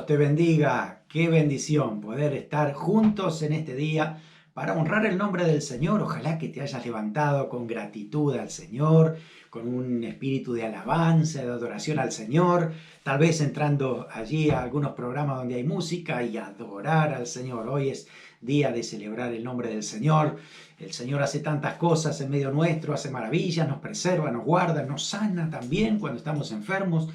Dios te bendiga. Qué bendición poder estar juntos en este día para honrar el nombre del Señor. Ojalá que te hayas levantado con gratitud al Señor, con un espíritu de alabanza, de adoración al Señor, tal vez entrando allí a algunos programas donde hay música y adorar al Señor. Hoy es día de celebrar el nombre del Señor. El Señor hace tantas cosas en medio nuestro, hace maravillas, nos preserva, nos guarda, nos sana también cuando estamos enfermos.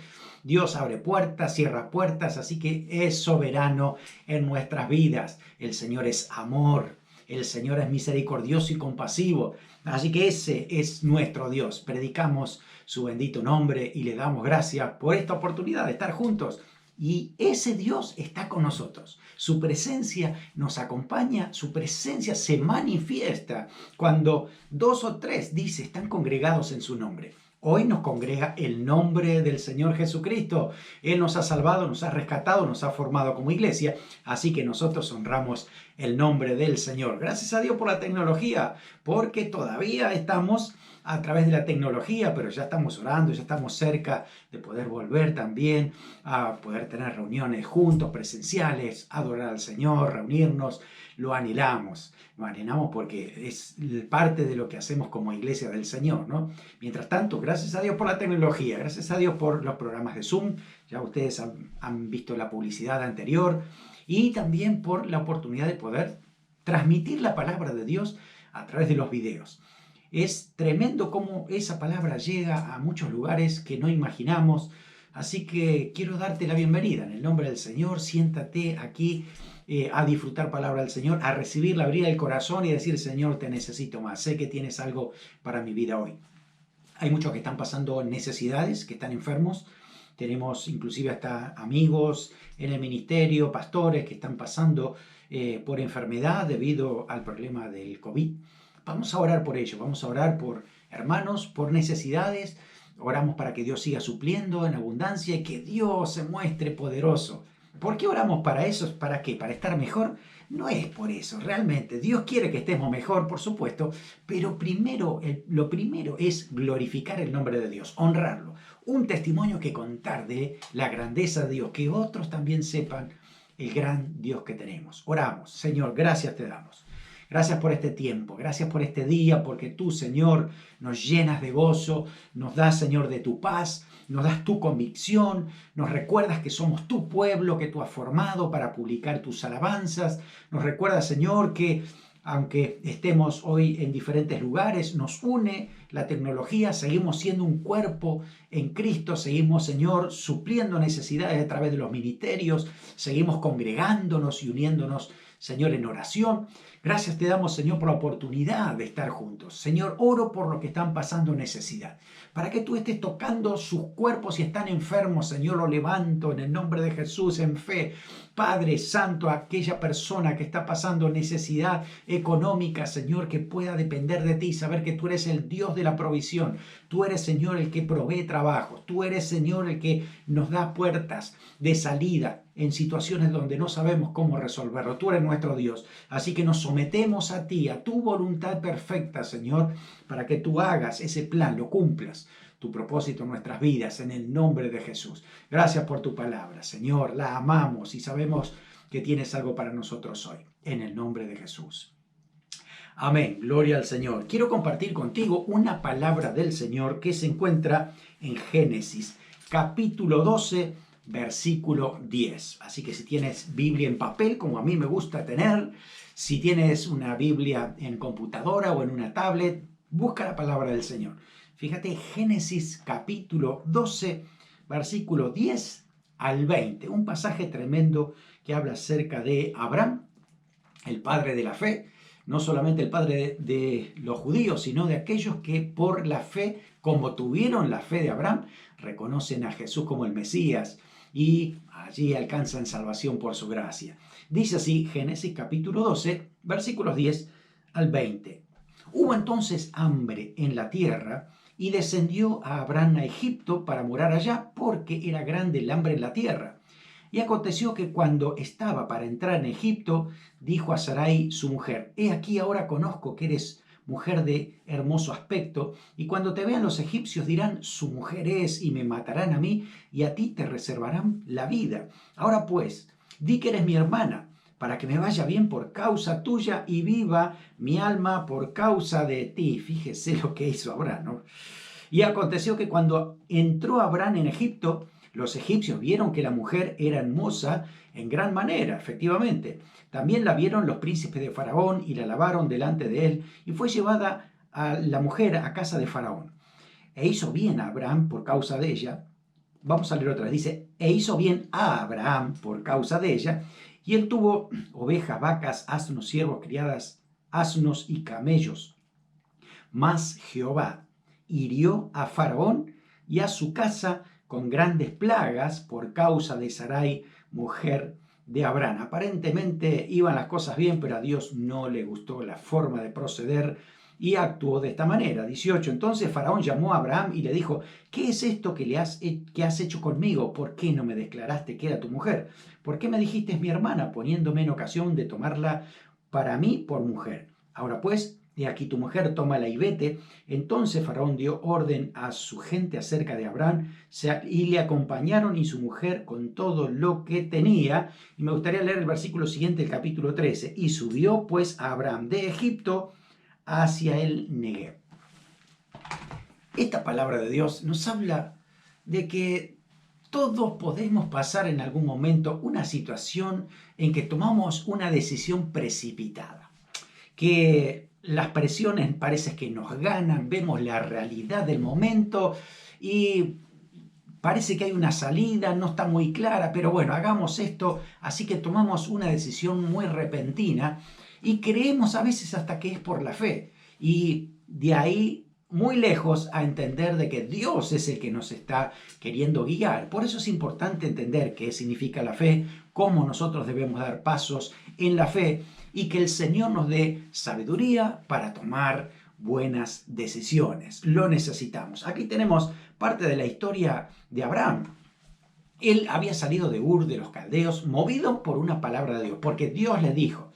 Dios abre puertas, cierra puertas, así que es soberano en nuestras vidas. El Señor es amor, el Señor es misericordioso y compasivo. Así que ese es nuestro Dios. Predicamos su bendito nombre y le damos gracias por esta oportunidad de estar juntos. Y ese Dios está con nosotros. Su presencia nos acompaña, su presencia se manifiesta cuando dos o tres, dice, están congregados en su nombre. Hoy nos congrega el nombre del Señor Jesucristo. Él nos ha salvado, nos ha rescatado, nos ha formado como iglesia. Así que nosotros honramos el nombre del Señor. Gracias a Dios por la tecnología, porque todavía estamos a través de la tecnología, pero ya estamos orando, ya estamos cerca de poder volver también a poder tener reuniones juntos, presenciales, adorar al Señor, reunirnos. Lo anhelamos porque es parte de lo que hacemos como iglesia del Señor, ¿no? Mientras tanto, gracias a Dios por la tecnología, gracias a Dios por los programas de Zoom, ya ustedes han visto la publicidad anterior, y también por la oportunidad de poder transmitir la palabra de Dios a través de los videos. Es tremendo cómo esa palabra llega a muchos lugares que no imaginamos, así que quiero darte la bienvenida en el nombre del Señor. Siéntate aquí a disfrutar palabra del Señor, a recibirla, abrir el corazón y decir: Señor, te necesito más, sé que tienes algo para mi vida hoy. Hay muchos que están pasando necesidades, que están enfermos. Tenemos inclusive hasta amigos en el ministerio, pastores que están pasando por enfermedad debido al problema del COVID. Vamos a orar por ello, vamos a orar por hermanos, por necesidades. Oramos para que Dios siga supliendo en abundancia y que Dios se muestre poderoso. ¿Por qué oramos para eso? ¿Para qué? ¿Para estar mejor? No es por eso, realmente. Dios quiere que estemos mejor, por supuesto, pero lo primero es glorificar el nombre de Dios, honrarlo. Un testimonio que contar de la grandeza de Dios, que otros también sepan el gran Dios que tenemos. Oramos. Señor, gracias te damos. Gracias por este tiempo, gracias por este día, porque tú, Señor, nos llenas de gozo, nos das, Señor, de tu paz, nos das tu convicción, nos recuerdas que somos tu pueblo, que tú has formado para publicar tus alabanzas. Nos recuerdas, Señor, que aunque estemos hoy en diferentes lugares, nos une la tecnología, seguimos siendo un cuerpo en Cristo, seguimos, Señor, supliendo necesidades a través de los ministerios, seguimos congregándonos y uniéndonos, Señor, en oración. Gracias te damos, Señor, por la oportunidad de estar juntos. Señor, oro por los que están pasando necesidad, para que tú estés tocando sus cuerpos si están enfermos. Señor, lo levanto en el nombre de Jesús en fe. Padre Santo, aquella persona que está pasando necesidad económica, Señor, que pueda depender de ti, saber que tú eres el Dios de la provisión. Tú eres, Señor, el que provee trabajo. Tú eres, Señor, el que nos da puertas de salida en situaciones donde no sabemos cómo resolverlo. Tú eres nuestro Dios. Así que nos sometemos a ti, a tu voluntad perfecta, Señor, para que tú hagas ese plan, lo cumplas, tu propósito en nuestras vidas, en el nombre de Jesús. Gracias por tu palabra, Señor. La amamos y sabemos que tienes algo para nosotros hoy, en el nombre de Jesús. Amén. Gloria al Señor. Quiero compartir contigo una palabra del Señor que se encuentra en Génesis, capítulo 12, versículo 10. Así que si tienes Biblia en papel, como a mí me gusta tener, si tienes una Biblia en computadora o en una tablet, busca la palabra del Señor. Fíjate, Génesis capítulo 12, versículo 10 al 20. Un pasaje tremendo que habla acerca de Abraham, el padre de la fe. No solamente el padre de los judíos, sino de aquellos que por la fe, como tuvieron la fe de Abraham, reconocen a Jesús como el Mesías y allí alcanzan salvación por su gracia. Dice así Génesis capítulo 12, versículos 10 al 20. Hubo entonces hambre en la tierra y descendió a Abraham a Egipto para morar allá, porque era grande el hambre en la tierra. Y aconteció que cuando estaba para entrar en Egipto, dijo a Sarai su mujer: He aquí ahora conozco que eres mujer de hermoso aspecto, y cuando te vean los egipcios dirán, su mujer es, y me matarán a mí, y a ti te reservarán la vida. Ahora pues, di que eres mi hermana, para que me vaya bien por causa tuya y viva mi alma por causa de ti. Fíjese lo que hizo Abraham, ¿no? Y aconteció que cuando entró Abraham en Egipto, los egipcios vieron que la mujer era hermosa en gran manera, efectivamente. También la vieron los príncipes de Faraón y la alabaron delante de él, y fue llevada a la mujer a casa de Faraón. E hizo bien a Abraham por causa de ella. Vamos a leer otra vez. Dice, e hizo bien a Abraham por causa de ella, y él tuvo ovejas, vacas, asnos, siervos, criadas, asnos y camellos. Mas Jehová hirió a Faraón y a su casa con grandes plagas por causa de Sarai, mujer de Abraham. Aparentemente iban las cosas bien, pero a Dios no le gustó la forma de proceder y actuó de esta manera. 18. Entonces Faraón llamó a Abraham y le dijo, ¿qué es esto que has hecho conmigo? ¿Por qué no me declaraste que era tu mujer? ¿Por qué me dijiste es mi hermana, poniéndome en ocasión de tomarla para mí por mujer? Ahora pues, he aquí tu mujer, tómala y vete. Entonces Faraón dio orden a su gente acerca de Abraham y le acompañaron y su mujer con todo lo que tenía. Y me gustaría leer el versículo siguiente, el capítulo 13. Y subió pues a Abraham de Egipto hacia el Negev. Esta palabra de Dios nos habla de que todos podemos pasar en algún momento una situación en que tomamos una decisión precipitada, que las presiones parece que nos ganan, vemos la realidad del momento y parece que hay una salida, no está muy clara, pero bueno, hagamos esto, así que tomamos una decisión muy repentina y creemos a veces hasta que es por la fe, y de ahí muy lejos a entender de que Dios es el que nos está queriendo guiar. Por eso es importante entender qué significa la fe, cómo nosotros debemos dar pasos en la fe y que el Señor nos dé sabiduría para tomar buenas decisiones. Lo necesitamos. Aquí tenemos parte de la historia de Abraham. Él había salido de Ur de los Caldeos movido por una palabra de Dios, porque Dios le dijo,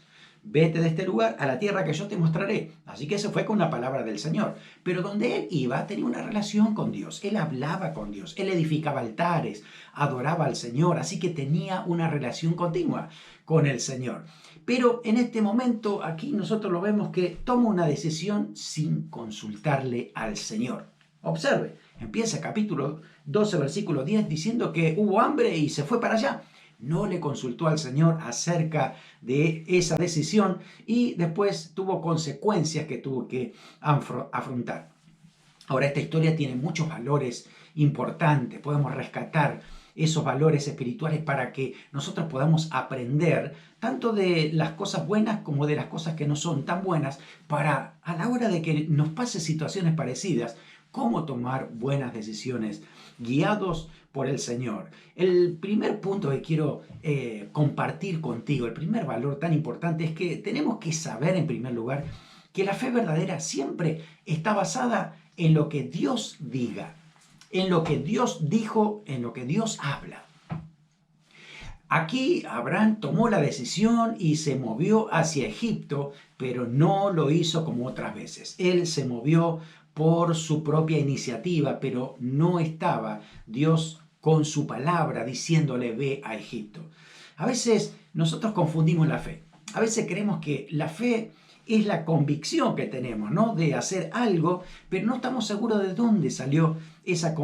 vete de este lugar a la tierra que yo te mostraré. Así que se fue con una palabra del Señor. Pero donde él iba tenía una relación con Dios. Él hablaba con Dios. Él edificaba altares, adoraba al Señor. Así que tenía una relación continua con el Señor. Pero en este momento aquí nosotros lo vemos que toma una decisión sin consultarle al Señor. Observe, empieza capítulo 12, versículo 10 diciendo que hubo hambre y se fue para allá. No le consultó al Señor acerca de esa decisión y después tuvo consecuencias que tuvo que afrontar. Ahora, esta historia tiene muchos valores importantes. Podemos rescatar esos valores espirituales para que nosotros podamos aprender tanto de las cosas buenas como de las cosas que no son tan buenas, para a la hora de que nos pase situaciones parecidas, cómo tomar buenas decisiones guiados por el Señor. El primer punto que quiero compartir contigo, el primer valor tan importante es que tenemos que saber en primer lugar que la fe verdadera siempre está basada en lo que Dios diga, en lo que Dios dijo, en lo que Dios habla. Aquí Abraham tomó la decisión y se movió hacia Egipto, pero no lo hizo como otras veces. Él se movió por su propia iniciativa, pero no estaba Dios con su palabra diciéndole ve a Egipto. A veces nosotros confundimos la fe. A veces creemos que la fe es la convicción que tenemos, ¿no? De hacer algo, pero no estamos seguros de dónde salió esa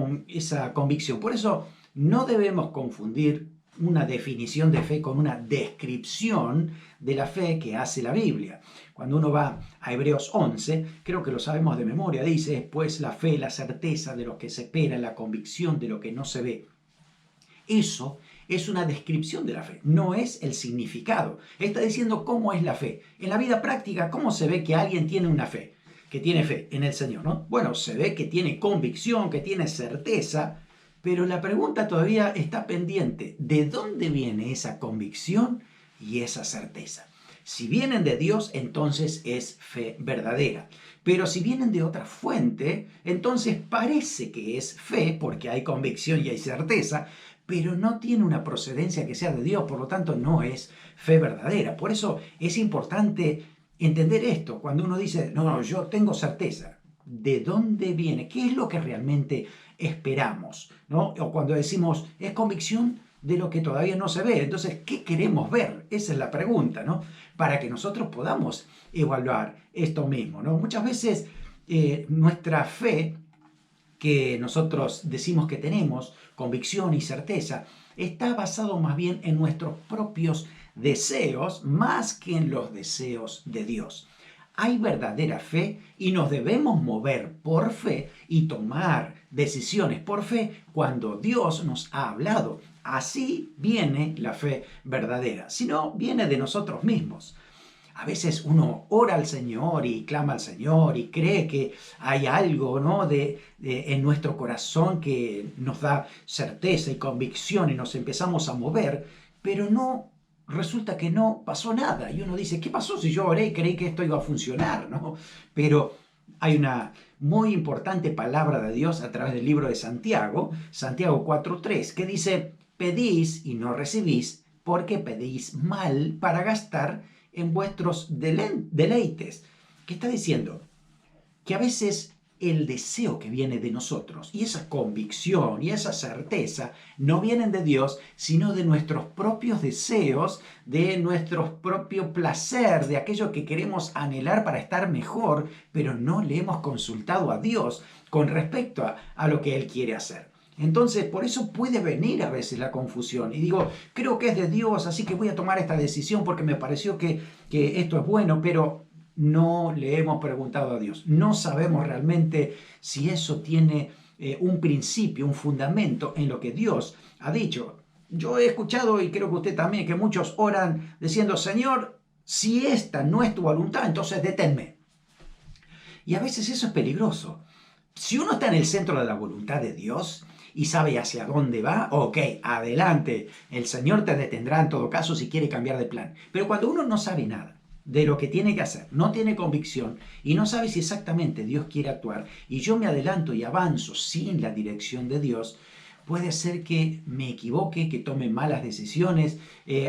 convicción. Por eso no debemos confundir una definición de fe con una descripción de la fe que hace la Biblia. Cuando uno va a Hebreos 11, creo que lo sabemos de memoria, dice, pues la fe, la certeza de lo que se espera, la convicción de lo que no se ve. Eso es una descripción de la fe, no es el significado. Está diciendo cómo es la fe. En la vida práctica, ¿cómo se ve que alguien tiene una fe? Que tiene fe en el Señor, ¿no? Bueno, se ve que tiene convicción, que tiene certeza, pero la pregunta todavía está pendiente. ¿De dónde viene esa convicción y esa certeza? Si vienen de Dios, entonces es fe verdadera. Pero si vienen de otra fuente, entonces parece que es fe porque hay convicción y hay certeza, pero no tiene una procedencia que sea de Dios, por lo tanto no es fe verdadera. Por eso es importante entender esto, cuando uno dice, no, no, yo tengo certeza, ¿de dónde viene? ¿Qué es lo que realmente esperamos? ¿No? O cuando decimos, es convicción de lo que todavía no se ve. Entonces, ¿qué queremos ver? Esa es la pregunta, ¿no? Para que nosotros podamos evaluar esto mismo, ¿no? Muchas veces nuestra fe que nosotros decimos que tenemos, convicción y certeza, está basado más bien en nuestros propios deseos más que en los deseos de Dios. Hay verdadera fe y nos debemos mover por fe y tomar decisiones por fe cuando Dios nos ha hablado. Así viene la fe verdadera, si no, viene de nosotros mismos. A veces uno ora al Señor y clama al Señor y cree que hay algo, ¿no? En nuestro corazón que nos da certeza y convicción y nos empezamos a mover, pero no, resulta que no pasó nada. Y uno dice, ¿qué pasó si yo oré y creí que esto iba a funcionar, ¿no? Pero hay una muy importante palabra de Dios a través del libro de Santiago, Santiago 4:3, que dice, pedís y no recibís porque pedís mal para gastar en vuestros deleites. ¿Qué está diciendo? Que a veces el deseo que viene de nosotros y esa convicción y esa certeza no vienen de Dios, sino de nuestros propios deseos, de nuestro propio placer, de aquello que queremos anhelar para estar mejor, pero no le hemos consultado a Dios con respecto a lo que Él quiere hacer. Entonces, por eso puede venir a veces la confusión. Y digo, creo que es de Dios, así que voy a tomar esta decisión porque me pareció que esto es bueno, pero no le hemos preguntado a Dios. No sabemos realmente si eso tiene un principio, un fundamento en lo que Dios ha dicho. Yo he escuchado, y creo que usted también, que muchos oran diciendo, Señor, si esta no es tu voluntad, entonces deténme. Y a veces eso es peligroso. Si uno está en el centro de la voluntad de Dios y sabe hacia dónde va, ok, adelante, el Señor te detendrá en todo caso si quiere cambiar de plan. Pero cuando uno no sabe nada de lo que tiene que hacer, no tiene convicción y no sabe si exactamente Dios quiere actuar, y yo me adelanto y avanzo sin la dirección de Dios, puede ser que me equivoque, que tome malas decisiones.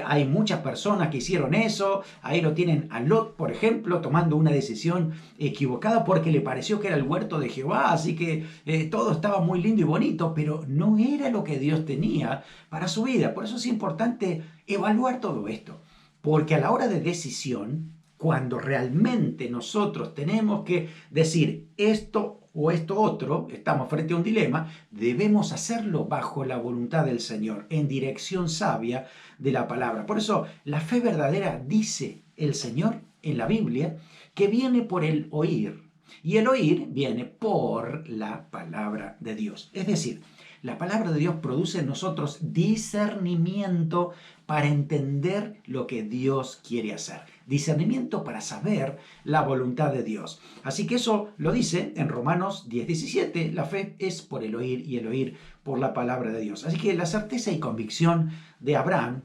Hay muchas personas que hicieron eso. Ahí lo tienen a Lot, por ejemplo, tomando una decisión equivocada porque le pareció que era el huerto de Jehová, así que todo estaba muy lindo y bonito, pero no era lo que Dios tenía para su vida. Por eso es importante evaluar todo esto, porque a la hora de decisión, cuando realmente nosotros tenemos que decir esto o esto otro, estamos frente a un dilema, debemos hacerlo bajo la voluntad del Señor, en dirección sabia de la palabra. Por eso la fe verdadera, dice el Señor en la Biblia, que viene por el oír. Y el oír viene por la palabra de Dios. Es decir, la palabra de Dios produce en nosotros discernimiento para entender lo que Dios quiere hacer. Discernimiento para saber la voluntad de Dios. Así que eso lo dice en Romanos 10:17. La fe es por el oír y el oír por la palabra de Dios. Así que la certeza y convicción de Abraham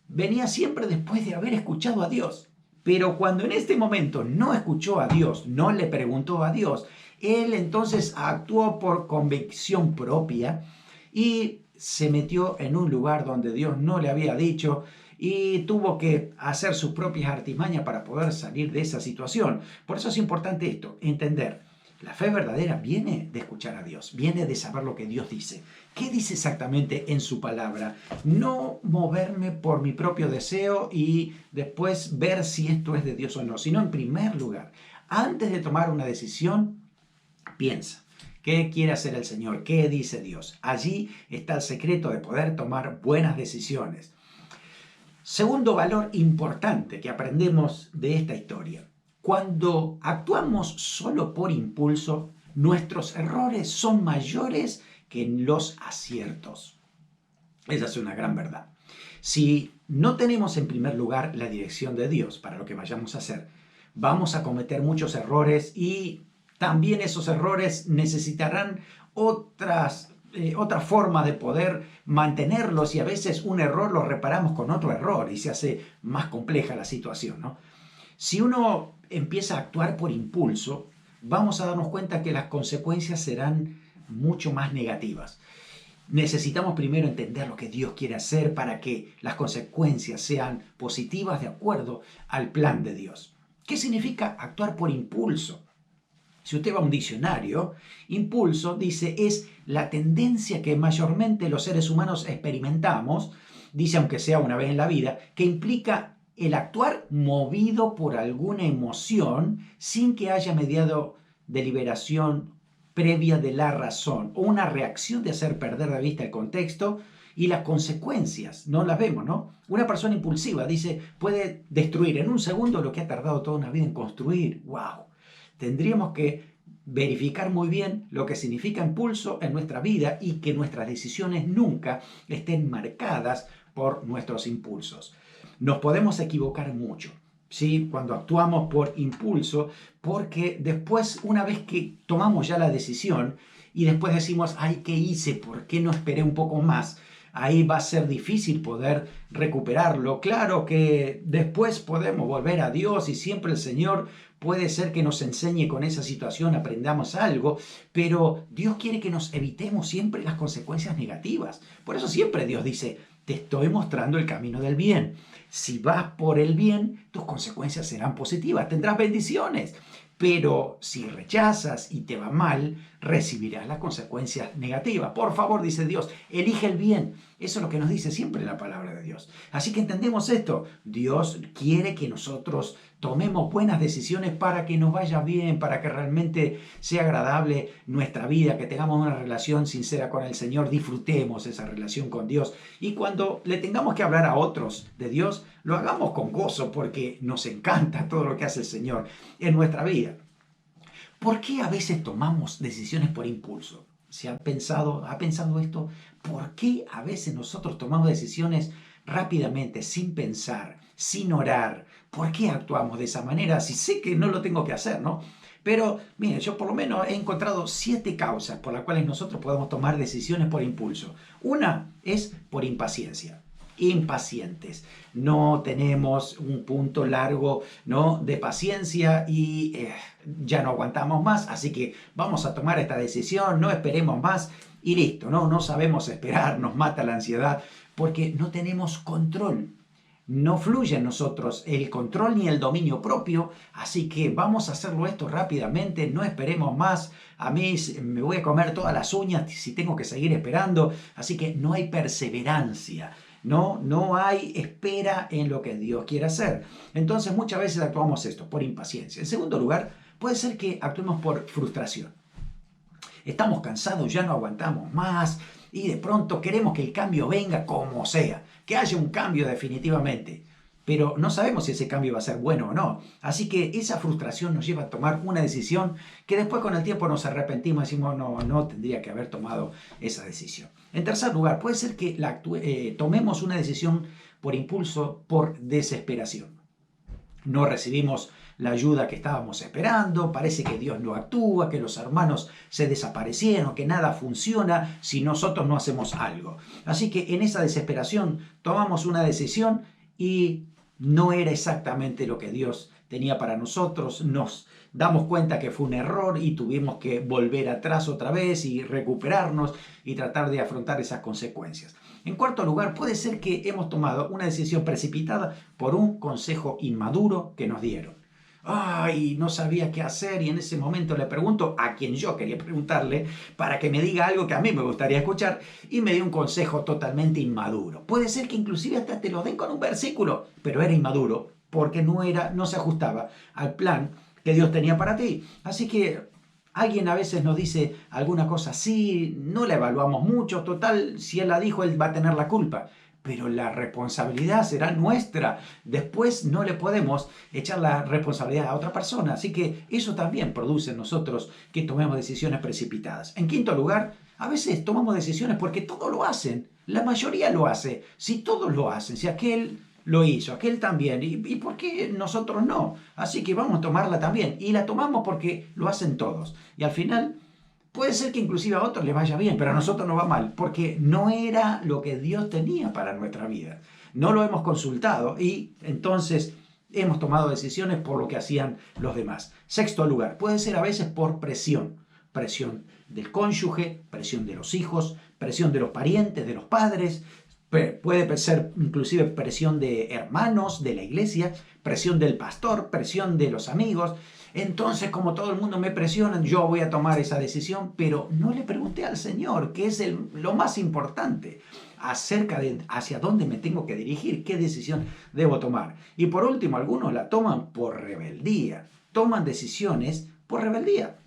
venía siempre después de haber escuchado a Dios. Pero cuando en este momento no escuchó a Dios, no le preguntó a Dios, él entonces actuó por convicción propia y se metió en un lugar donde Dios no le había dicho y tuvo que hacer sus propias artimañas para poder salir de esa situación. Por eso es importante esto, entender. La fe verdadera viene de escuchar a Dios, viene de saber lo que Dios dice. ¿Qué dice exactamente en su palabra? No moverme por mi propio deseo y después ver si esto es de Dios o no, sino en primer lugar, antes de tomar una decisión, piensa. ¿Qué quiere hacer el Señor? ¿Qué dice Dios? Allí está el secreto de poder tomar buenas decisiones. Segundo valor importante que aprendemos de esta historia. Cuando actuamos solo por impulso, nuestros errores son mayores que los aciertos. Esa es una gran verdad. Si no tenemos en primer lugar la dirección de Dios para lo que vayamos a hacer, vamos a cometer muchos errores y también esos errores necesitarán otra forma de poder mantenerlos y a veces un error lo reparamos con otro error y se hace más compleja la situación, ¿no? Si uno empieza a actuar por impulso, vamos a darnos cuenta que las consecuencias serán mucho más negativas. Necesitamos primero entender lo que Dios quiere hacer para que las consecuencias sean positivas de acuerdo al plan de Dios. ¿Qué significa actuar por impulso? Si usted va a un diccionario, impulso dice es la tendencia que mayormente los seres humanos experimentamos, dice aunque sea una vez en la vida, que implica el actuar movido por alguna emoción sin que haya mediado deliberación previa de la razón o una reacción de hacer perder de vista el contexto y las consecuencias. No las vemos, ¿no? Una persona impulsiva, dice, puede destruir en un segundo lo que ha tardado toda una vida en construir. ¡Wow! Tendríamos que verificar muy bien lo que significa impulso en nuestra vida y que nuestras decisiones nunca estén marcadas por nuestros impulsos. Nos podemos equivocar mucho, ¿sí? Cuando actuamos por impulso, porque después, una vez que tomamos ya la decisión y después decimos, ay, ¿qué hice? ¿Por qué no esperé un poco más? Ahí va a ser difícil poder recuperarlo. Claro que después podemos volver a Dios y siempre el Señor puede ser que nos enseñe con esa situación, aprendamos algo, pero Dios quiere que nos evitemos siempre las consecuencias negativas. Por eso siempre Dios dice, te estoy mostrando el camino del bien. Si vas por el bien, tus consecuencias serán positivas, tendrás bendiciones. Pero si rechazas y te va mal, recibirás las consecuencias negativas. Por favor, dice Dios, elige el bien. Eso es lo que nos dice siempre la palabra de Dios. Así que entendemos esto. Dios quiere que nosotros tomemos buenas decisiones para que nos vaya bien, para que realmente sea agradable nuestra vida, que tengamos una relación sincera con el Señor, disfrutemos esa relación con Dios. Y cuando le tengamos que hablar a otros de Dios, lo hagamos con gozo porque nos encanta todo lo que hace el Señor en nuestra vida. ¿Por qué a veces tomamos decisiones por impulso? ¿Se ha pensado esto? ¿Por qué a veces nosotros tomamos decisiones rápidamente, sin pensar, sin orar? ¿Por qué actuamos de esa manera? Si sé que no lo tengo que hacer, ¿no? Pero, mire, yo por lo menos he encontrado 7 causas por las cuales nosotros podemos tomar decisiones por impulso. Una es por impaciencia. Impacientes. No tenemos un punto largo, ¿no?, de paciencia y ya no aguantamos más, así que vamos a tomar esta decisión, no esperemos más y listo, ¿no? No sabemos esperar, nos mata la ansiedad porque no tenemos control. No fluye en nosotros el control ni el dominio propio, así que vamos a hacerlo esto rápidamente, no esperemos más. A mí me voy a comer todas las uñas si tengo que seguir esperando, así que no hay perseverancia. No hay espera en lo que Dios quiere hacer. Entonces muchas veces actuamos esto por impaciencia. En segundo lugar, puede ser que actuemos por frustración. Estamos cansados, ya no aguantamos más y de pronto queremos que el cambio venga como sea, que haya un cambio definitivamente. Pero no sabemos si ese cambio va a ser bueno o no. Así que esa frustración nos lleva a tomar una decisión que después con el tiempo nos arrepentimos y decimos, no tendría que haber tomado esa decisión. En tercer lugar, puede ser que tomemos una decisión por impulso, por desesperación. No recibimos la ayuda que estábamos esperando, parece que Dios no actúa, que los hermanos se desaparecieron, que nada funciona si nosotros no hacemos algo. Así que en esa desesperación tomamos una decisión y no era exactamente lo que Dios tenía para nosotros. Nos damos cuenta que fue un error y tuvimos que volver atrás otra vez y recuperarnos y tratar de afrontar esas consecuencias. En cuarto lugar, puede ser que hemos tomado una decisión precipitada por un consejo inmaduro que nos dieron. Ay, no sabía qué hacer y en ese momento le pregunto a quien yo quería preguntarle para que me diga algo que a mí me gustaría escuchar y me dio un consejo totalmente inmaduro. Puede ser que inclusive hasta te lo den con un versículo, pero era inmaduro porque no se ajustaba al plan que Dios tenía para ti. Así que alguien a veces nos dice alguna cosa así, no la evaluamos mucho, total, si él la dijo, él va a tener la culpa. Pero la responsabilidad será nuestra. Después no le podemos echar la responsabilidad a otra persona. Así que eso también produce en nosotros que tomemos decisiones precipitadas. En quinto lugar, a veces tomamos decisiones porque todos lo hacen. La mayoría lo hace. Si todos lo hacen, si aquel lo hizo, aquel también. ¿Y por qué nosotros no? Así que vamos a tomarla también. Y la tomamos porque lo hacen todos. Y al final puede ser que inclusive a otros les vaya bien, pero a nosotros nos va mal, porque no era lo que Dios tenía para nuestra vida. No lo hemos consultado y entonces hemos tomado decisiones por lo que hacían los demás. Sexto lugar, puede ser a veces por presión. Presión del cónyuge, presión de los hijos, presión de los parientes, de los padres, Puede ser inclusive presión de hermanos de la iglesia, presión del pastor, presión de los amigos. Entonces, como todo el mundo me presiona, yo voy a tomar esa decisión, pero no le pregunté al Señor, que es lo más importante, acerca de hacia dónde me tengo que dirigir, qué decisión debo tomar. Y por último, algunos la toman por rebeldía, toman decisiones por rebeldía.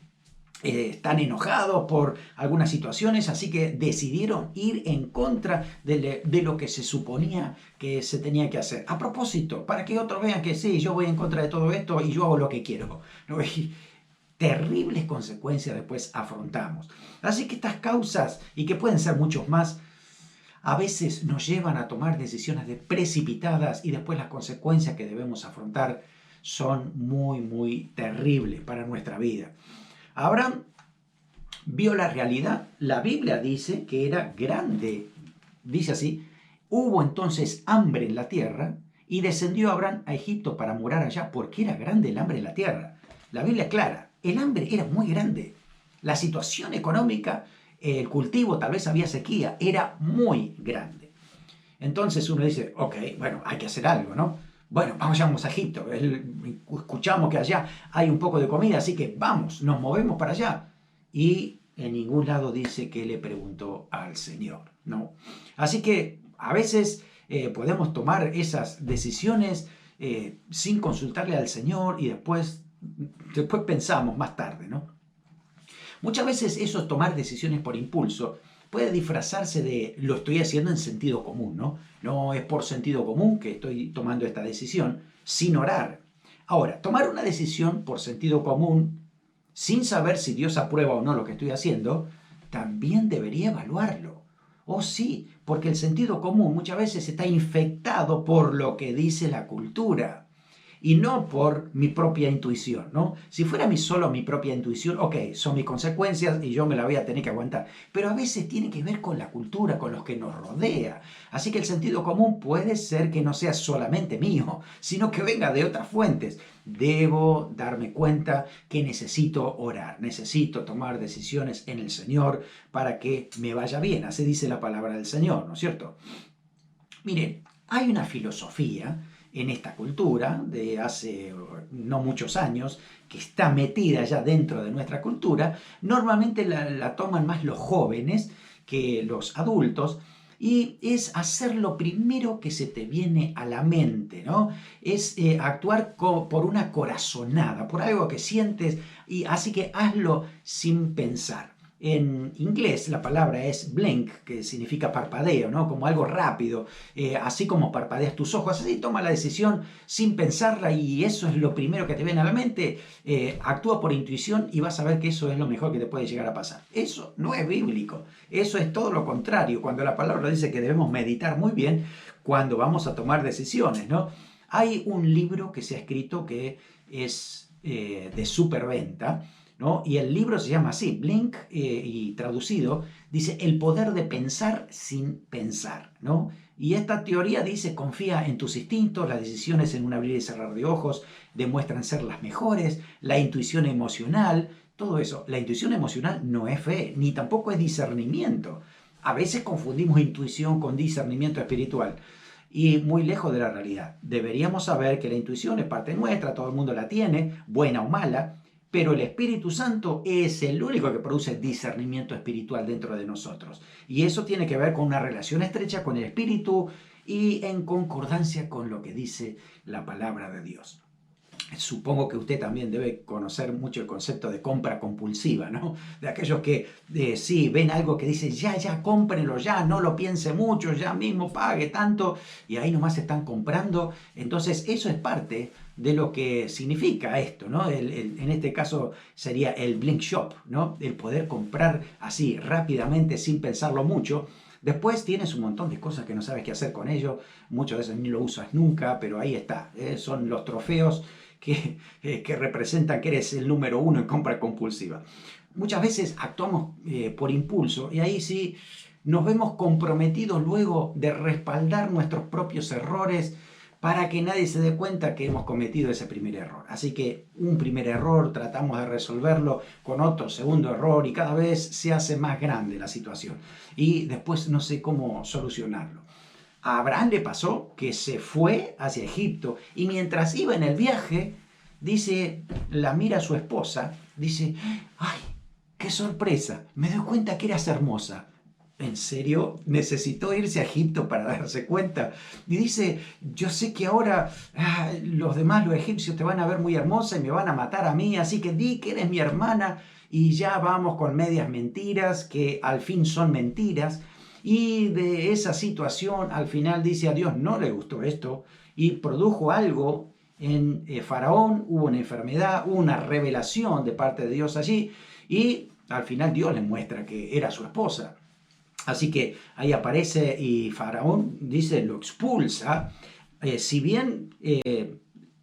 Están enojados por algunas situaciones, así que decidieron ir en contra de lo que se suponía que se tenía que hacer. A propósito, para que otros vean que sí, yo voy en contra de todo esto y yo hago lo que quiero, ¿no? Y terribles consecuencias después afrontamos. Así que estas causas, y que pueden ser muchos más, a veces nos llevan a tomar decisiones precipitadas y después las consecuencias que debemos afrontar son muy, muy terribles para nuestra vida. Abraham vio la realidad. La Biblia dice que era grande. Dice así: hubo entonces hambre en la tierra y descendió Abraham a Egipto para morar allá porque era grande el hambre en la tierra. La Biblia es clara, el hambre era muy grande. La situación económica, el cultivo, tal vez había sequía, era muy grande. Entonces uno dice, ok, bueno, hay que hacer algo, ¿no? Bueno, vamos a Egipto. Escuchamos que allá hay un poco de comida, así que vamos, nos movemos para allá. Y en ningún lado dice que le preguntó al Señor, ¿no? Así que a veces podemos tomar esas decisiones sin consultarle al Señor y después pensamos más tarde, ¿no? Muchas veces eso es tomar decisiones por impulso. Puede disfrazarse de lo estoy haciendo en sentido común, ¿no? No es por sentido común que estoy tomando esta decisión sin orar. Ahora, tomar una decisión por sentido común sin saber si Dios aprueba o no lo que estoy haciendo, también debería evaluarlo. Oh sí, porque el sentido común muchas veces está infectado por lo que dice la cultura y no por mi propia intuición, ¿no? Si fuera solo mi propia intuición, ok, son mis consecuencias y yo me la voy a tener que aguantar. Pero a veces tiene que ver con la cultura, con los que nos rodea. Así que el sentido común puede ser que no sea solamente mío, sino que venga de otras fuentes. Debo darme cuenta que necesito orar, necesito tomar decisiones en el Señor para que me vaya bien. Así dice la palabra del Señor, ¿no es cierto? Miren, hay una filosofía en esta cultura de hace no muchos años, que está metida ya dentro de nuestra cultura. Normalmente la toman más los jóvenes que los adultos, y es hacer lo primero que se te viene a la mente, ¿no? Es actuar por una corazonada, por algo que sientes, y así que hazlo sin pensar. En inglés la palabra es blink, que significa parpadeo, ¿no? Como algo rápido, así como parpadeas tus ojos, así toma la decisión sin pensarla y eso es lo primero que te viene a la mente. Actúa por intuición y vas a ver que eso es lo mejor que te puede llegar a pasar. Eso no es bíblico, eso es todo lo contrario. Cuando la palabra dice que debemos meditar muy bien cuando vamos a tomar decisiones, ¿no? Hay un libro que se ha escrito que es de superventa, ¿no? Y el libro se llama así, Blink, y traducido, dice el poder de pensar sin pensar, ¿no? Y esta teoría dice, confía en tus instintos, las decisiones en un abrir y cerrar de ojos demuestran ser las mejores, la intuición emocional, todo eso. La intuición emocional no es fe, ni tampoco es discernimiento. A veces confundimos intuición con discernimiento espiritual. Y muy lejos de la realidad. Deberíamos saber que la intuición es parte nuestra, todo el mundo la tiene, buena o mala, pero el Espíritu Santo es el único que produce discernimiento espiritual dentro de nosotros. Y eso tiene que ver con una relación estrecha con el Espíritu y en concordancia con lo que dice la palabra de Dios. Supongo que usted también debe conocer mucho el concepto de compra compulsiva, ¿no? De aquellos que sí, ven algo que dice, ya, cómprenlo ya, no lo piense mucho, ya mismo pague tanto, y ahí nomás están comprando. Entonces, eso es parte de lo que significa esto, ¿no? En este caso sería el blink shop, ¿no? El poder comprar así rápidamente sin pensarlo mucho. Después tienes un montón de cosas que no sabes qué hacer con ellos, muchas veces ni lo usas nunca, pero ahí está, son los trofeos que representan que eres el número uno en compra compulsiva. Muchas veces actuamos por impulso y ahí sí nos vemos comprometidos luego de respaldar nuestros propios errores para que nadie se dé cuenta que hemos cometido ese primer error. Así que un primer error tratamos de resolverlo con otro segundo error y cada vez se hace más grande la situación. Y después no sé cómo solucionarlo. A Abraham le pasó que se fue hacia Egipto y mientras iba en el viaje, dice, la mira a su esposa, dice, ¡ay, qué sorpresa! Me doy cuenta que eras hermosa. ¿En serio? Necesitó irse a Egipto para darse cuenta. Y dice, yo sé que ahora los demás, los egipcios, te van a ver muy hermosa y me van a matar a mí, así que di que eres mi hermana y ya vamos con medias mentiras que al fin son mentiras. Y de esa situación al final dice a Dios no le gustó esto y produjo algo en Faraón, hubo una enfermedad, hubo una revelación de parte de Dios allí y al final Dios le muestra que era su esposa. Así que ahí aparece y Faraón, dice, lo expulsa. Si bien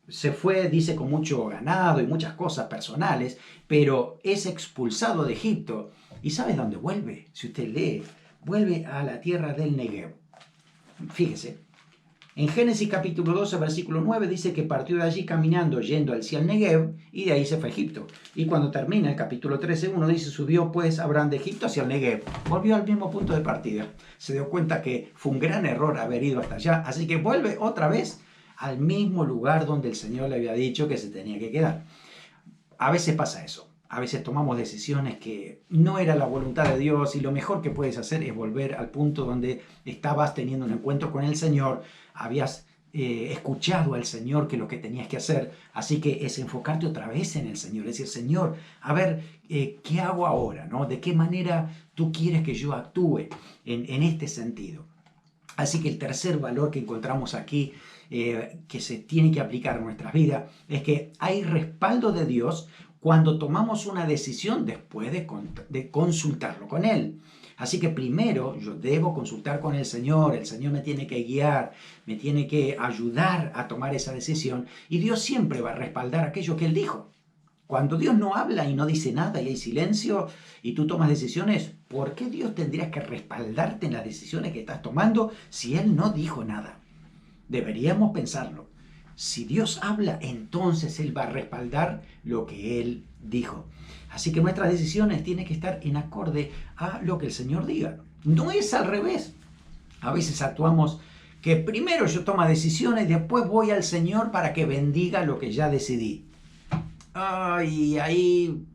se fue, dice, con mucho ganado y muchas cosas personales, pero es expulsado de Egipto. ¿Y sabes dónde vuelve? Si usted lee, vuelve a la tierra del Negev. Fíjese, en Génesis capítulo 12, versículo 9 dice que partió de allí caminando, yendo hacia el Negev, y de ahí se fue a Egipto. Y cuando termina el capítulo 13, 1 dice, subió pues Abraham de Egipto hacia el Negev. Volvió al mismo punto de partida. Se dio cuenta que fue un gran error haber ido hasta allá, así que vuelve otra vez al mismo lugar donde el Señor le había dicho que se tenía que quedar. A veces pasa eso. A veces tomamos decisiones que no era la voluntad de Dios y lo mejor que puedes hacer es volver al punto donde estabas teniendo un encuentro con el Señor, habías escuchado al Señor que lo que tenías que hacer, así que es enfocarte otra vez en el Señor, es decir, Señor, a ver, ¿qué hago ahora? ¿No? ¿De qué manera tú quieres que yo actúe en este sentido? Así que el tercer valor que encontramos aquí, que se tiene que aplicar en nuestras vidas, es que hay respaldo de Dios cuando tomamos una decisión después de consultarlo con Él. Así que primero yo debo consultar con el Señor me tiene que guiar, me tiene que ayudar a tomar esa decisión y Dios siempre va a respaldar aquello que Él dijo. Cuando Dios no habla y no dice nada y hay silencio y tú tomas decisiones, ¿por qué Dios tendría que respaldarte en las decisiones que estás tomando si Él no dijo nada? Deberíamos pensarlo. Si Dios habla, entonces Él va a respaldar lo que Él dijo. Así que nuestras decisiones tienen que estar en acorde a lo que el Señor diga. No es al revés. A veces actuamos que primero yo tomo decisiones y después voy al Señor para que bendiga lo que ya decidí. Y ahí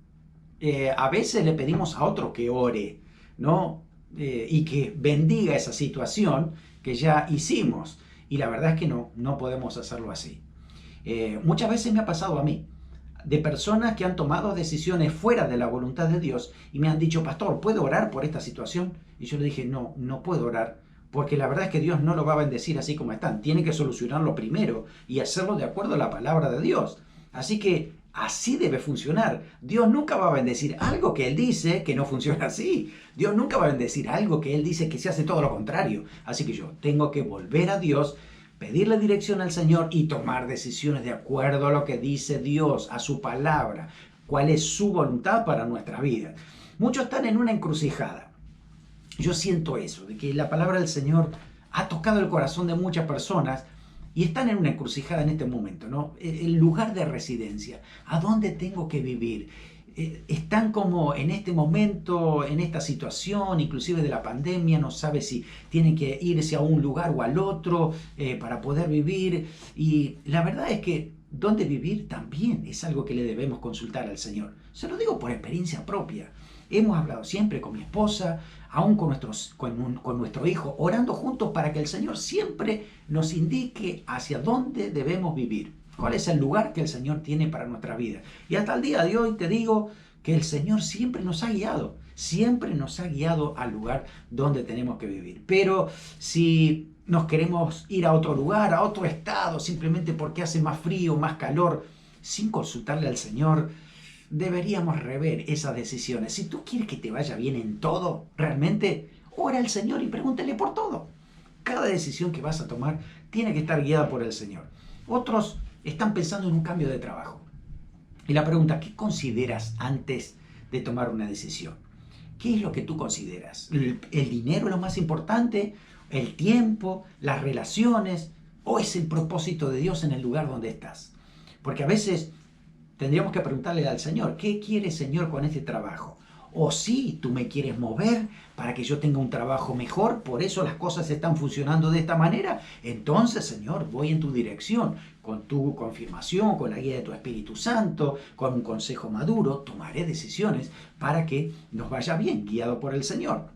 a veces le pedimos a otro que ore, ¿no? Y que bendiga esa situación que ya hicimos. Y la verdad es que no podemos hacerlo así. Muchas veces me ha pasado a mí, de personas que han tomado decisiones fuera de la voluntad de Dios y me han dicho, pastor, ¿puedo orar por esta situación? Y yo le dije, no puedo orar, porque la verdad es que Dios no lo va a bendecir así como están. Tiene que solucionarlo primero y hacerlo de acuerdo a la palabra de Dios. Así que así debe funcionar. Dios nunca va a bendecir algo que Él dice que no funciona así. Dios nunca va a bendecir algo que Él dice que se hace todo lo contrario. Así que yo tengo que volver a Dios, pedirle dirección al Señor y tomar decisiones de acuerdo a lo que dice Dios, a su palabra, cuál es su voluntad para nuestra vida. Muchos están en una encrucijada. Yo siento eso, de que la palabra del Señor ha tocado el corazón de muchas personas y están en una encrucijada en este momento, ¿no? El lugar de residencia, ¿a dónde tengo que vivir? Están como en este momento, en esta situación, inclusive de la pandemia, no sabe si tienen que irse a un lugar o al otro para poder vivir. Y la verdad es que dónde vivir también es algo que le debemos consultar al Señor. Se lo digo por experiencia propia. Hemos hablado siempre con mi esposa, aún con nuestro hijo, orando juntos para que el Señor siempre nos indique hacia dónde debemos vivir. ¿Cuál es el lugar que el Señor tiene para nuestra vida? Y hasta el día de hoy te digo que el Señor siempre nos ha guiado al lugar donde tenemos que vivir. Pero si nos queremos ir a otro lugar, a otro estado, simplemente porque hace más frío, más calor, sin consultarle al Señor, deberíamos rever esas decisiones. Si tú quieres que te vaya bien en todo, realmente, ora al Señor y pregúntale por todo. Cada decisión que vas a tomar tiene que estar guiada por el Señor. Otros están pensando en un cambio de trabajo. Y la pregunta, ¿qué consideras antes de tomar una decisión? ¿Qué es lo que tú consideras? ¿El dinero es lo más importante? ¿El tiempo? ¿Las relaciones? ¿O es el propósito de Dios en el lugar donde estás? Porque a veces tendríamos que preguntarle al Señor, ¿qué quiere Señor con este trabajo? O sí, tú me quieres mover para que yo tenga un trabajo mejor, por eso las cosas están funcionando de esta manera. Entonces, Señor, voy en tu dirección, con tu confirmación, con la guía de tu Espíritu Santo, con un consejo maduro, tomaré decisiones para que nos vaya bien, guiado por el Señor.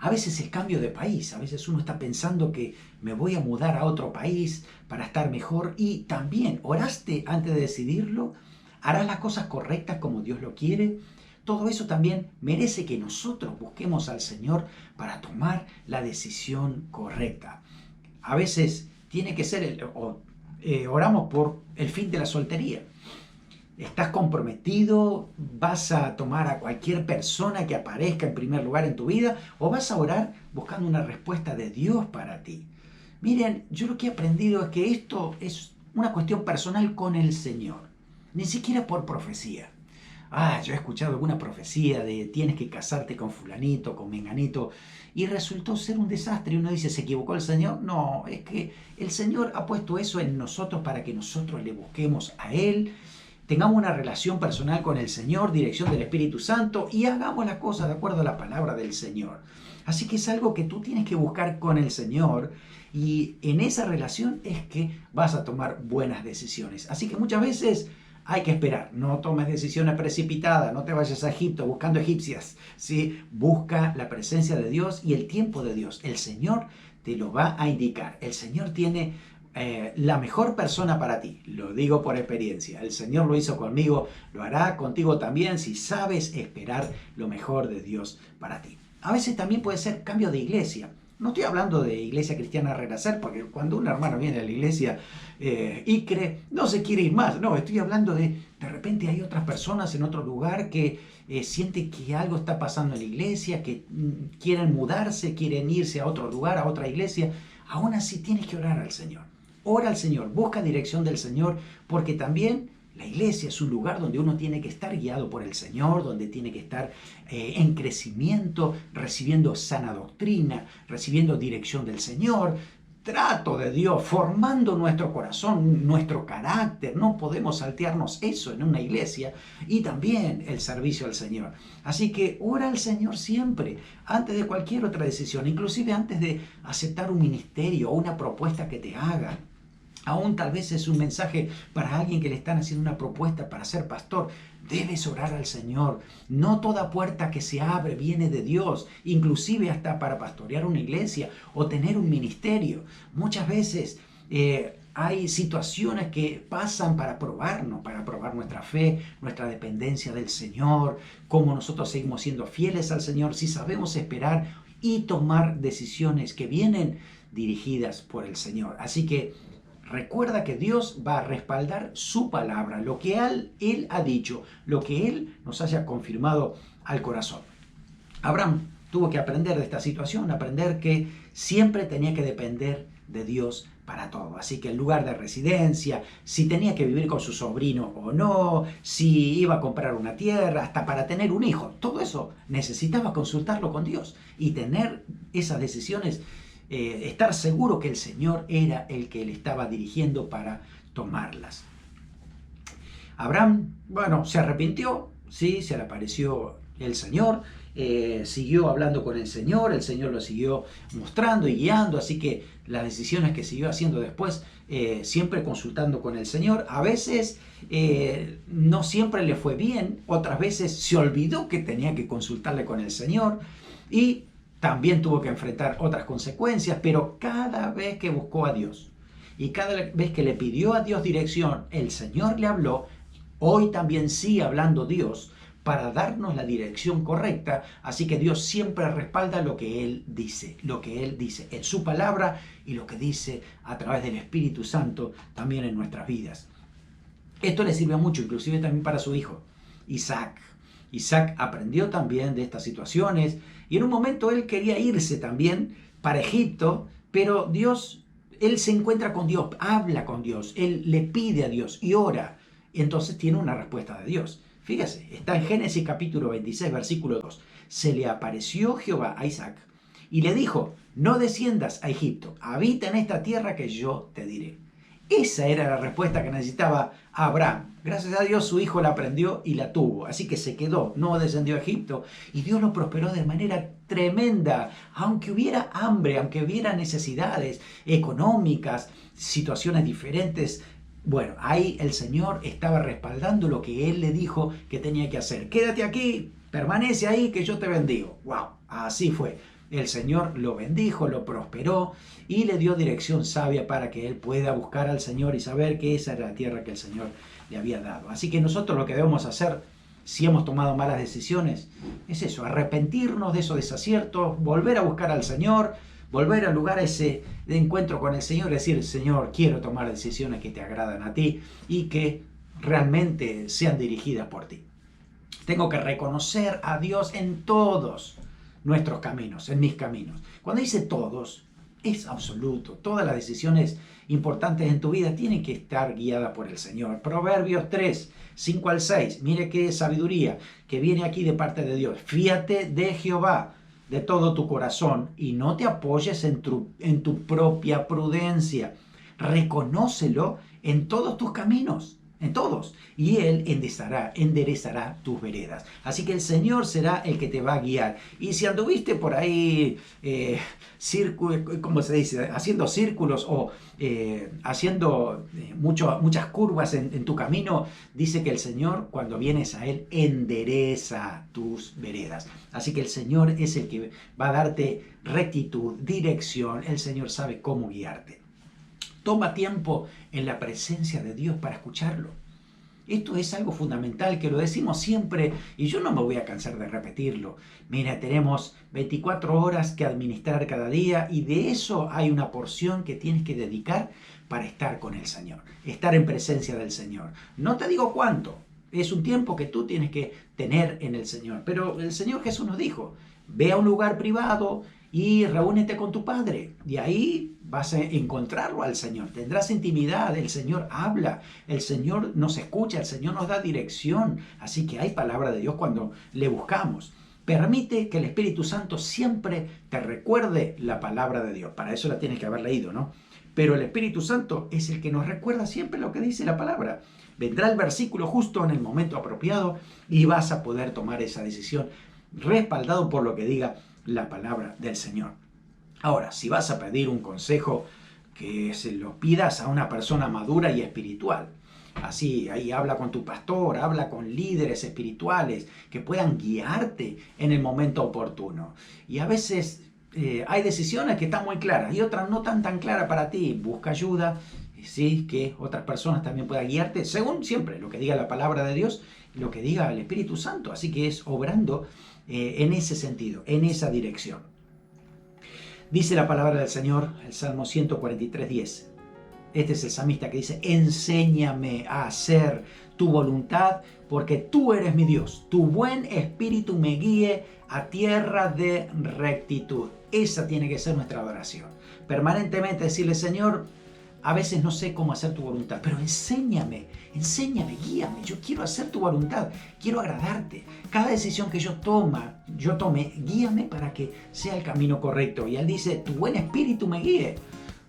A veces el cambio de país, a veces uno está pensando que me voy a mudar a otro país para estar mejor y también oraste antes de decidirlo, harás las cosas correctas como Dios lo quiere. Todo eso también merece que nosotros busquemos al Señor para tomar la decisión correcta. A veces tiene que ser, oramos por el fin de la soltería. ¿Estás comprometido? ¿Vas a tomar a cualquier persona que aparezca en primer lugar en tu vida? ¿O vas a orar buscando una respuesta de Dios para ti? Miren, yo lo que he aprendido es que esto es una cuestión personal con el Señor. Ni siquiera por profecía. Yo he escuchado alguna profecía de tienes que casarte con fulanito, con menganito, y resultó ser un desastre. Y uno dice, ¿se equivocó el Señor? No, es que el Señor ha puesto eso en nosotros para que nosotros le busquemos a Él, tengamos una relación personal con el Señor, dirección del Espíritu Santo y hagamos las cosas de acuerdo a la palabra del Señor. Así que es algo que tú tienes que buscar con el Señor y en esa relación es que vas a tomar buenas decisiones. Así que muchas veces hay que esperar, no tomes decisiones precipitadas, no te vayas a Egipto buscando egipcias, ¿sí? Busca la presencia de Dios y el tiempo de Dios. El Señor te lo va a indicar. El Señor tiene la mejor persona para ti. Lo digo por experiencia. El Señor lo hizo conmigo, lo hará contigo también si sabes esperar lo mejor de Dios para ti. A veces también puede ser cambio de iglesia. No estoy hablando de iglesia cristiana a renacer, porque cuando un hermano viene a la iglesia y cree, no se quiere ir más. No, estoy hablando de repente hay otras personas en otro lugar que sienten que algo está pasando en la iglesia, que quieren mudarse, quieren irse a otro lugar, a otra iglesia. Aún así tienes que orar al Señor. Ora al Señor, busca dirección del Señor, porque también la iglesia es un lugar donde uno tiene que estar guiado por el Señor, donde tiene que estar en crecimiento, recibiendo sana doctrina, recibiendo dirección del Señor, trato de Dios, formando nuestro corazón, nuestro carácter. No podemos saltearnos eso en una iglesia y también el servicio al Señor. Así que ora al Señor siempre, antes de cualquier otra decisión, inclusive antes de aceptar un ministerio o una propuesta que te hagan. Aún tal vez es un mensaje para alguien que le están haciendo una propuesta para ser pastor. Debes orar al Señor. No toda puerta que se abre viene de Dios, inclusive hasta para pastorear una iglesia o tener un ministerio. Muchas veces hay situaciones que pasan para probarnos, para probar nuestra fe, nuestra dependencia del Señor, cómo nosotros seguimos siendo fieles al Señor, si sabemos esperar y tomar decisiones que vienen dirigidas por el Señor. Así que recuerda que Dios va a respaldar su palabra, lo que Él ha dicho, lo que Él nos haya confirmado al corazón. Abraham tuvo que aprender de esta situación, aprender que siempre tenía que depender de Dios para todo. Así que el lugar de residencia, si tenía que vivir con su sobrino o no, si iba a comprar una tierra, hasta para tener un hijo, todo eso necesitaba consultarlo con Dios y tener esas decisiones. Estar seguro que el Señor era el que le estaba dirigiendo para tomarlas. Abraham, bueno, se arrepintió, sí, se le apareció el Señor, siguió hablando con el Señor lo siguió mostrando y guiando, así que las decisiones que siguió haciendo después, siempre consultando con el Señor, a veces no siempre le fue bien, otras veces se olvidó que tenía que consultarle con el Señor y también tuvo que enfrentar otras consecuencias, pero cada vez que buscó a Dios y cada vez que le pidió a Dios dirección, el Señor le habló. Hoy también sigue hablando Dios para darnos la dirección correcta, así que Dios siempre respalda lo que Él dice en su palabra y lo que dice a través del Espíritu Santo también en nuestras vidas. Esto le sirvió mucho, inclusive también para su hijo, Isaac. Isaac aprendió también de estas situaciones y en un momento él quería irse también para Egipto, pero él se encuentra con Dios, habla con Dios, él le pide a Dios y ora. Y entonces tiene una respuesta de Dios. Fíjese, está en Génesis capítulo 26, versículo 2. Se le apareció Jehová a Isaac y le dijo, no desciendas a Egipto, habita en esta tierra que yo te diré. Esa era la respuesta que necesitaba Abraham. Gracias a Dios su hijo la aprendió y la tuvo. Así que se quedó, no descendió a Egipto. Y Dios lo prosperó de manera tremenda. Aunque hubiera hambre, aunque hubiera necesidades económicas, situaciones diferentes. Bueno, ahí el Señor estaba respaldando lo que Él le dijo que tenía que hacer. Quédate aquí, permanece ahí que yo te bendigo. ¡Wow! Así fue. El Señor lo bendijo, lo prosperó y le dio dirección sabia para que él pueda buscar al Señor y saber que esa era la tierra que el Señor le había dado. Así que nosotros lo que debemos hacer, si hemos tomado malas decisiones, es eso, arrepentirnos de esos desaciertos, volver a buscar al Señor, volver al lugar ese de encuentro con el Señor, decir, Señor, quiero tomar decisiones que te agradan a ti y que realmente sean dirigidas por ti. Tengo que reconocer a Dios en todos nuestros caminos, en mis caminos. Cuando dice todos, es absoluto. Todas las decisiones importantes en tu vida tienen que estar guiadas por el Señor. Proverbios 3, 5 al 6. Mire qué sabiduría que viene aquí de parte de Dios. Fíate de Jehová de todo tu corazón y no te apoyes en tu propia prudencia. Reconócelo en todos tus caminos. En todos, y Él enderezará tus veredas. Así que el Señor será el que te va a guiar. Y si anduviste por ahí, ¿cómo se dice? Haciendo círculos o haciendo muchas curvas en tu camino, dice que el Señor, cuando vienes a Él, endereza tus veredas. Así que el Señor es el que va a darte rectitud, dirección. El Señor sabe cómo guiarte. Toma tiempo en la presencia de Dios para escucharlo. Esto es algo fundamental que lo decimos siempre y yo no me voy a cansar de repetirlo. Mira, tenemos 24 horas que administrar cada día y de eso hay una porción que tienes que dedicar para estar con el Señor, estar en presencia del Señor. No te digo cuánto, es un tiempo que tú tienes que tener en el Señor, pero el Señor Jesús nos dijo, ve a un lugar privado y reúnete con tu Padre. Y ahí vas a encontrarlo al Señor. Tendrás intimidad. El Señor habla. El Señor nos escucha. El Señor nos da dirección. Así que hay palabra de Dios cuando le buscamos. Permite que el Espíritu Santo siempre te recuerde la palabra de Dios. Para eso la tienes que haber leído, ¿no? Pero el Espíritu Santo es el que nos recuerda siempre lo que dice la palabra. Vendrá el versículo justo en el momento apropiado y vas a poder tomar esa decisión respaldado por lo que diga la palabra del Señor. Ahora, si vas a pedir un consejo, que se lo pidas a una persona madura y espiritual. Así, ahí habla con tu pastor, habla con líderes espirituales que puedan guiarte en el momento oportuno. Y a veces hay decisiones que están muy claras y otras no tan claras para ti. Busca ayuda, ¿sí? Que otras personas también puedan guiarte, según siempre lo que diga la palabra de Dios, lo que diga el Espíritu Santo. Así que es obrando en ese sentido, en esa dirección. Dice la palabra del Señor, el Salmo 143:10. Este es el salmista que dice, enséñame a hacer tu voluntad, porque tú eres mi Dios. Tu buen espíritu me guíe a tierra de rectitud. Esa tiene que ser nuestra adoración. Permanentemente decirle, Señor, a veces no sé cómo hacer tu voluntad, pero enséñame, guíame. Yo quiero hacer tu voluntad, quiero agradarte. Cada decisión que yo tome, guíame para que sea el camino correcto. Y Él dice, tu buen espíritu me guíe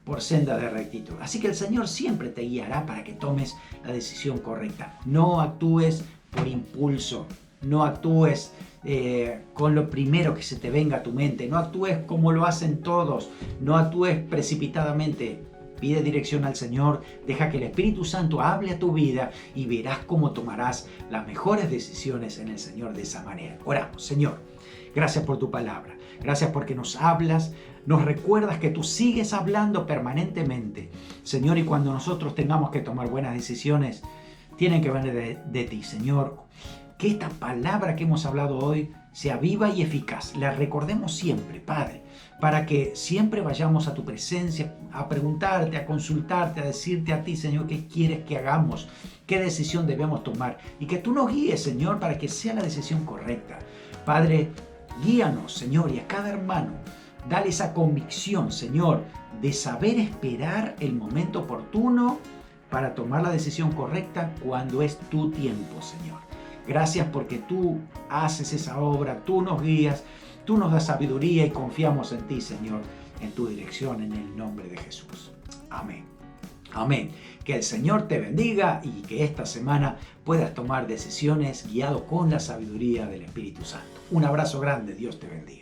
por senda de rectitud. Así que el Señor siempre te guiará para que tomes la decisión correcta. No actúes por impulso, no actúes con lo primero que se te venga a tu mente, no actúes como lo hacen todos, no actúes precipitadamente. Pide dirección al Señor, deja que el Espíritu Santo hable a tu vida y verás cómo tomarás las mejores decisiones en el Señor de esa manera. Oramos, Señor, gracias por tu palabra, gracias porque nos hablas, nos recuerdas que tú sigues hablando permanentemente. Señor, y cuando nosotros tengamos que tomar buenas decisiones, tienen que venir de ti, Señor. Que esta palabra que hemos hablado hoy sea viva y eficaz. La recordemos siempre, Padre, para que siempre vayamos a tu presencia a preguntarte, a consultarte, a decirte a ti, Señor, qué quieres que hagamos, qué decisión debemos tomar y que tú nos guíes, Señor, para que sea la decisión correcta. Padre, guíanos, Señor, y a cada hermano, dale esa convicción, Señor, de saber esperar el momento oportuno para tomar la decisión correcta cuando es tu tiempo, Señor. Gracias porque tú haces esa obra, tú nos guías, tú nos das sabiduría y confiamos en ti, Señor, en tu dirección, en el nombre de Jesús. Amén. Amén. Que el Señor te bendiga y que esta semana puedas tomar decisiones guiado con la sabiduría del Espíritu Santo. Un abrazo grande, Dios te bendiga.